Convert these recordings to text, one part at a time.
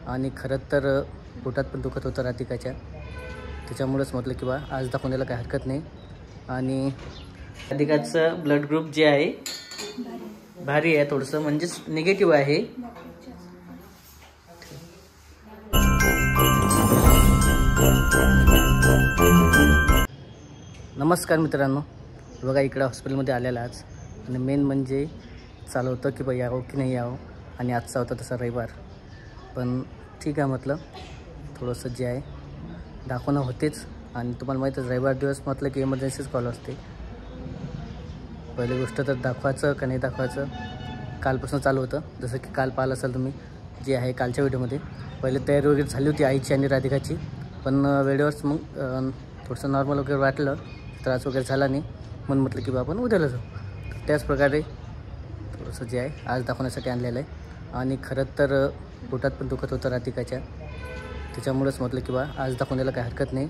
आणि खरं तर पोटात पण दुखत होतं राधिकाच्या, त्याच्यामुळेच म्हटलं की बा आज दाखवण्याला काही हरकत नाही. आणि राधिकाचं ब्लड ग्रुप जे आहे भारी आहे, थोडंसं म्हणजेच निगेटिव्ह आहे. नमस्कार मित्रांनो, बघा इकडं हॉस्पिटलमध्ये आलेला आज. आणि मेन म्हणजे चालू होतं की बा यावं की नाही यावं, आणि आजचा होता तसा रविवार. पण ठीक आहे म्हटलं, थोडंसं जे आहे दाखवणं होतेच. आणि तुम्हाला माहीतच रविवार दिवस म्हटलं की इमर्जन्सीच कॉल असते. पहिली गोष्ट तर दाखवायचं का नाही दाखवायचं कालपासून चालू होतं. जसं की काल पाहिलं असेल तुम्ही जे आहे कालच्या व्हिडिओमध्ये, पहिले तयारी वगैरे झाली होती आईची आणि राधिकाची. पण वेळेवरच मग थोडंसं नॉर्मल वगैरे वाटलं, त्रास वगैरे झाला नाही, म्हणून म्हटलं की बा आपण उद्याला जाऊ. तर त्याच प्रकारे थोडंसं जे आहे आज दाखवण्यासाठी आणलेलं आहे. आणि खरं तर पोटात पण दुखत होतं राधिकाच्या, त्याच्यामुळेच म्हटलं की बा आज दाखवण्याला काही हरकत नाही.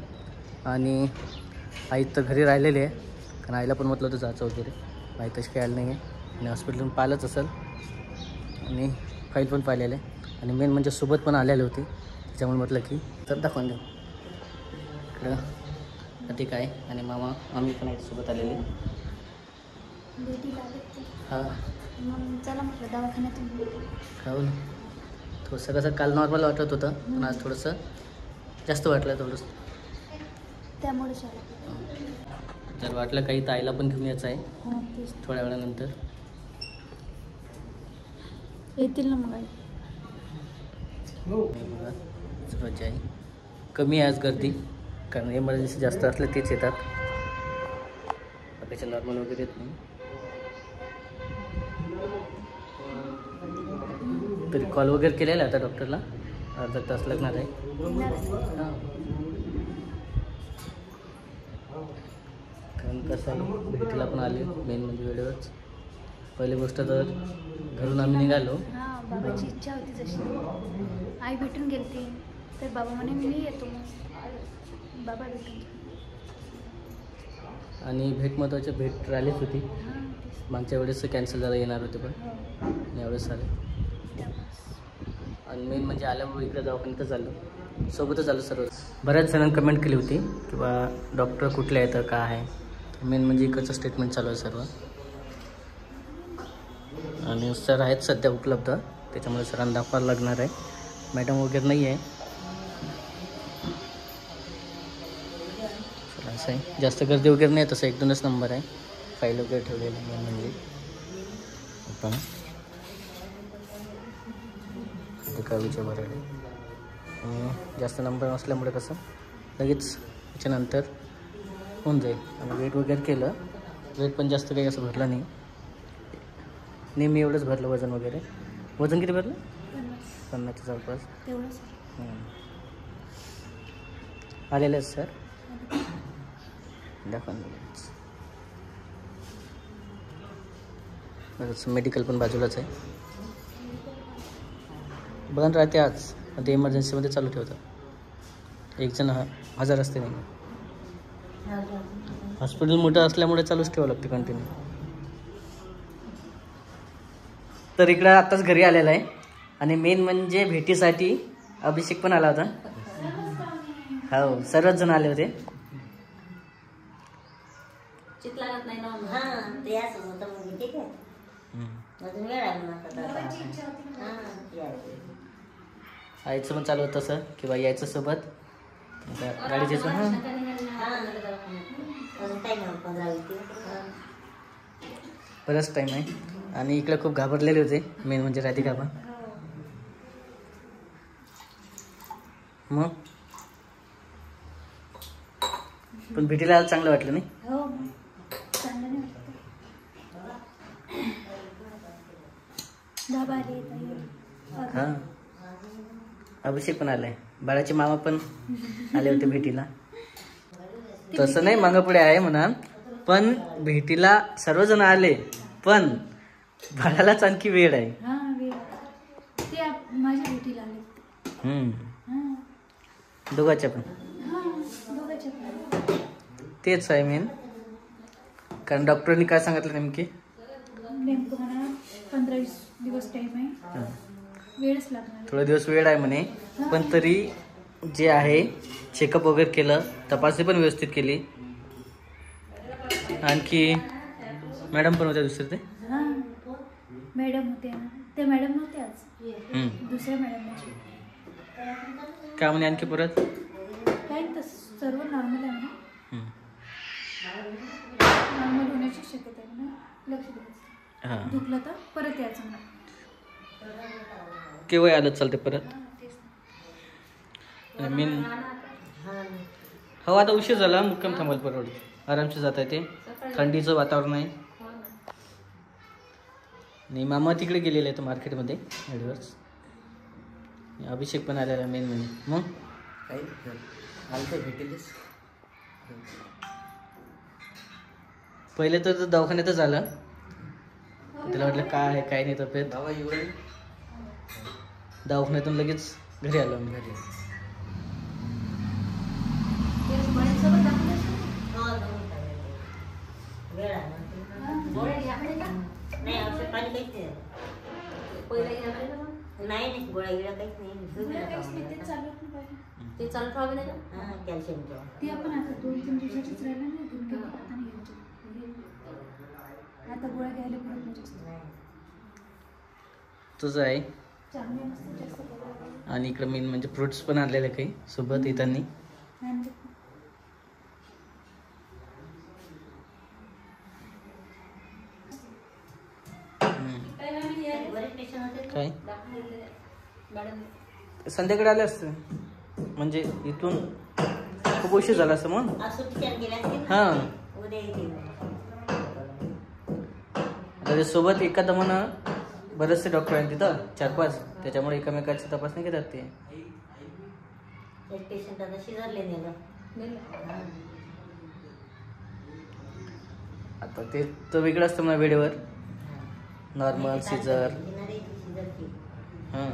आणि आई तर घरी राहिलेली आहे, कारण आईला पण म्हटलं होतं जायचं वगैरे. आई तशी काही आली नाही आहे, आणि हॉस्पिटलून पाहिलंच असेल, आणि फाईल पण पाहिलेलं आहे. आणि मेन म्हणजे सोबत पण आलेले होते, त्याच्यामुळे म्हटलं की तर दाखवून देऊ. इकडं राधिका आहे आणि मामी पण आहे सोबत आलेले. हां चला म्हटलं दवाखान्यातून. हो ना, थोडंसं कसं काल नॉर्मल वाटत होतं, पण आज थोडंसं जास्त वाटलं थोडंसं, त्यामुळे जर वाटलं काही तर आईला पण घेऊन यायचं आहे थोड्या वेळानंतर. येतील ना मग आई. बघा सर्वच आहे, कमी आहे आज गर्दी, कारण इमर्जन्सी जास्त असले तेच येतात, बाकीचे नॉर्मल वगैरे येत नाही. तरी कॉल वगैरे केलेला आता डॉक्टरला, अर्धा तास लागणार आहे. हां, कारण कसं आहे भेटीला पण आले, मेन म्हणजे वेळेवरच. पहिली गोष्ट तर घरून आम्ही निघालो. हां, बाबाची इच्छा होती जशी आई भेटून गेलती, तर बाबा म्हणे मी येतो. मग बाबा भेटून, आणि भेट महत्त्वाची भेट राहिलीच होती. मागच्या वेळेस कॅन्सल झालं, येणार होते पण यावेळेस आले. आणि मेन म्हणजे आल्यामुळे इकडे दवाखान्यातच झालं, सोबतच आलं सर्व. बऱ्याच जणांनी कमेंट केली होती की बा डॉक्टर कुठले येतं का आहे. मेन म्हणजे इकडचं स्टेटमेंट चालू आहे सर्व. आणि सर आहेत सध्या उपलब्ध, त्याच्यामुळे सरांना दाखवायला लागणार आहे. मॅडम वगैरे नाही आहे. असं आहे, जास्त गर्दी वगैरे नाही, तसं 1-2च नंबर आहे. फाईल वगैरे ठेवलेलं आहे म्हणजे आपण विचार भरायला. आणि जास्त नंबर नसल्यामुळे कसं लगेच त्याच्यानंतर होऊन जाईल. आणि वेट वगैरे केलं, वेट पण जास्त काही असं भरलं नाही, नेहमी एवढंच भरलं. वजन वगैरे, वजन किती भरलं? 50च्या जवळपास तेवढंच आलेलं आहे सर. दाखवा. मेडिकल पण बाजूलाच आहे. बंद राहते आज, पण ते इमर्जन्सीमध्ये चालू ठेवतात. एक जण हजर असते नाही. हॉस्पिटल मोठं असल्यामुळे चालूच ठेवावं लागते कंटिन्यू. तर इकडं आत्ताच घरी आलेला आहे. आणि मेन म्हणजे भेटीसाठी अभिषेक पण आला होता. हो, सर्वच जण आले होते. आईचं पण चालू होतं तसं की बा यायचं सोबत गाडीचं. हां, बरंच टाईम आहे. आणि इकडे खूप घाबरलेले होते, मेन म्हणजे राधिका पण. मग पण भेटीला चांगलं वाटलं नाही? हो, चांगलं नाही वाटतं. हां, अभिषेक पण आलाय, बाळाचे मामा पण आले होते भेटीला. तसं नाही मागं पुढे आहे म्हणा, पण भेटीला सर्वजण आले, पण बाळालाच आणखी वेळ आहे. ते माझ्या भेटीला आले. दोघांच्या पण तेच आहे मेन. कारण डॉक्टरांनी काय सांगितलं नेमके? नेमकं म्हणा 15-20 दिवस टाईम आहे. वेळच लागणार. थोडे दिवस वेळ आहे म्हणे, पण तरी जे आहे चेकअप वगैरे केलं, तपासणी पण व्यवस्थित केली. आणखी मॅडम पण होत्या दुसरे ते. हां मॅडम होते ना, ते मॅडम नव्हते आज, दुसऱ्या मॅडम. काय म्हणे आणखी परत? काय तसं सर्व नॉर्मल आहे म्हणा, नॉर्मल होण्याची शक्यता आहे म्हणा, लक्ष द्यायचं. हां, दुखलं तर परत यायचं म्हणा. केव्हा आलं चालते परत? मी हो आता उशीर झाला, मुक्काम थांबायला परवडतं, आरामशी जाता येते, थंडीचं वातावरण आहे. नाही मामा तिकडे गेलेले आहेत मार्केटमध्ये ॲडवर्स. अभिषेक पण आलेला मेन म्हणजे. मग काही आलं तर भेटेलच. पहिले तर दवाखान्यातच आलं, त्याला वाटलं काय आहे काय नाही तब्येत. दवाखान्यातून लगेच घरी आलो आम्ही. घरी नाही गोळ्या गिळ्या काहीच नाही, ते चालू ठेवावे नाही ना कॅल्शियमच्या. ते आपण आता 2-3 दिवसाचीच राहिलं नाही, आता नाही घ्यायचं. आता गोळ्या घ्यायला पडत नाही जास्त. तुझं आहे. चांगले नसतं जास्त गोळ्या. आणि इकडं मेन म्हणजे फ्रुट्स पण आणलेले काही सोबत येताना. काय संध्याकडे आले असते, म्हणजे इथून खूप उशीर झाला असं मग. हां आता सोबत एखादं म्हणा, बरेचसे डॉक्टर आहेत तिथं 4-5, त्याच्यामुळे एकमेकाची तपासणी घेतात ते. आता ते तर वेगळं असतं म्हणा, वेळेवर नॉर्मल सीझर. हां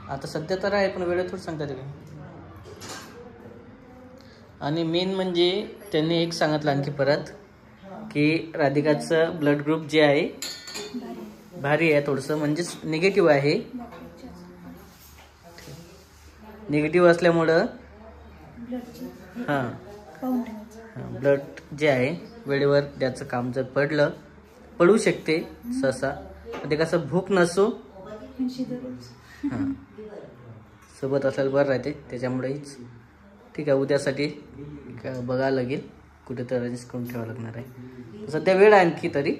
आता सध्या तर आहे, पण वेळेत थोडं सांगतात ते. आणि मेन म्हणजे त्यांनी एक सांगितलं आणखी परत की राधिकाचं ब्लड ग्रुप जे आहे भारी आहे थोडंसं, म्हणजेच निगेटिव्ह आहे. निगेटिव्ह असल्यामुळं हां ब्लड जे आहे वेळेवर द्यायचं काम जर पडू शकते सहसा. ते कसं भूक नसो हां सोबत असायला बरं राहते, त्याच्यामुळेच ठीक आहे. उद्यासाठी बघायला लागेल, कुठे तर अरेंज करून ठेवावं लागणार आहे. सध्या वेळ आहे आणखी तरी.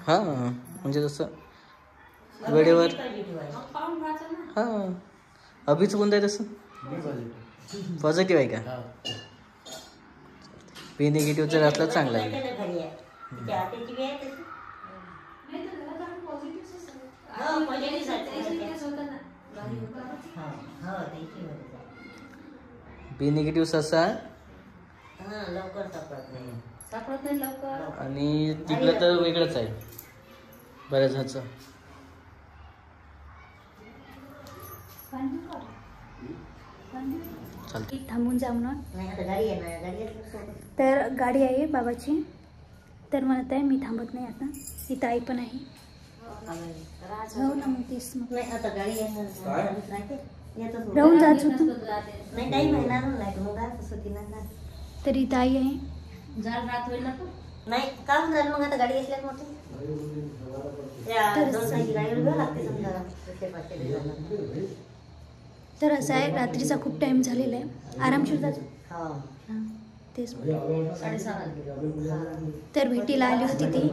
हां म्हणजे जसं वेळेवर. हां अभिच कोणतं आहे तसं पॉझिटिव्ह आहे का? बी निगेटिव्ह जर असलं चांगलं आहे. बी निगेटिव्ह असा आणि तिकडं तर वेगळंच आहे बऱ्याच ह्याचं. थांबून जा म्हणून, तर गाडी आहे बाबाची, तर म्हणत आहे मी थांबत नाही आता, इथं आई पण आहे. हो ना मग तेच राहून जात होतं, तर इथं आई आहे. नाही काम झालं मग आता गाडी घेतल्या मोठी. तर असं आहे, रात्रीचा खूप टाइम झालेला आहे, आरामशीर जातो. तेच तर भेटीला आली होती ती,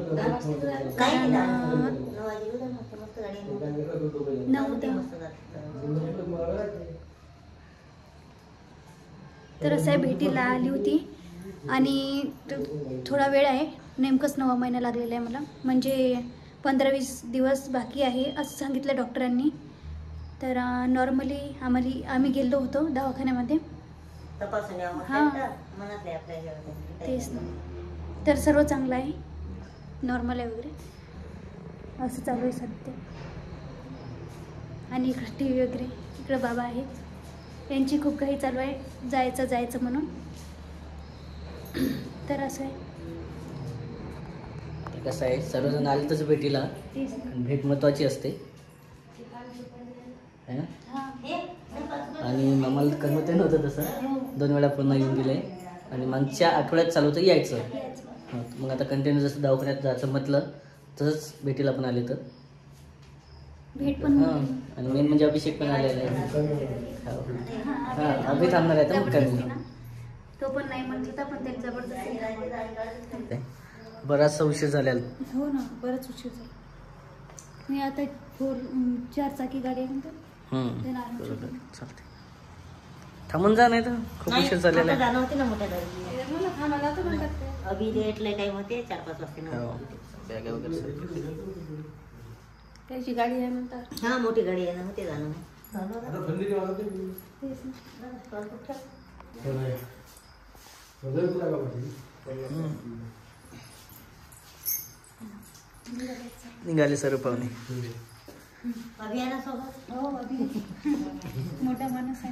तर असं आहे भेटीला आली होती. आणि थोडा वेळ आहे, नेमकंच 9वा महिना लागलेला आहे मला, म्हणजे 15-20 दिवस बाकी आहे असं सांगितलं डॉक्टरांनी. तर नॉर्मली आम्ही गेलो होतो दवाखान्यामध्ये. हां तेच ना, तर सर्व चांगलं आहे, नॉर्मल आहे वगैरे असं चालू आहे सध्या. आणि इकडं TV वगैरे, इकडं बाबा आहेत. यांची खूप काही चालू आहे जायचं म्हणून. तर असं आहे. कसं आहे सर्वजण आले तसं भेटीला तेच. भेट महत्त्वाची असते है ना. आणि आम्हाला करमत नव्हतं तसं 2 वेळा पुन्हा येऊन गेले आणि मागच्या आठवड्यात चालू होतं यायचं. मग आता कंटिन्यू जसं दवाखान्यात जायचं म्हटलं तसंच भेटीला पण आले तर भेट पण हां. आणि मेन म्हणजे अभिषेक पण आलेला आहे. हां अभि थांबणार आहे तर मग काय तो पण नाही म्हणत होता पण त्याला जबरदस्ती. बराचसा उशीर झालेला. हो ना बरंच उशीर झाला. मी आता 4 चाकी गाडी आहे म्हणतो. बरोबर चालते. थांबून जा नाही तर खूप उशीर झालेला आहे. जाणं होते ना मोठ्या गाडी मला थांबायला तर म्हणतात. अभि लेटले टाइम होते 4-5 वाजता. हो. बॅगा वगैरे सगळं. त्याची गाडी आहे म्हणतात. हा मोठी गाडी आहे ना होते जाणं. निघाले सर्व पाहुणे. अभियानासोबत हो मोठा माणूस आहे.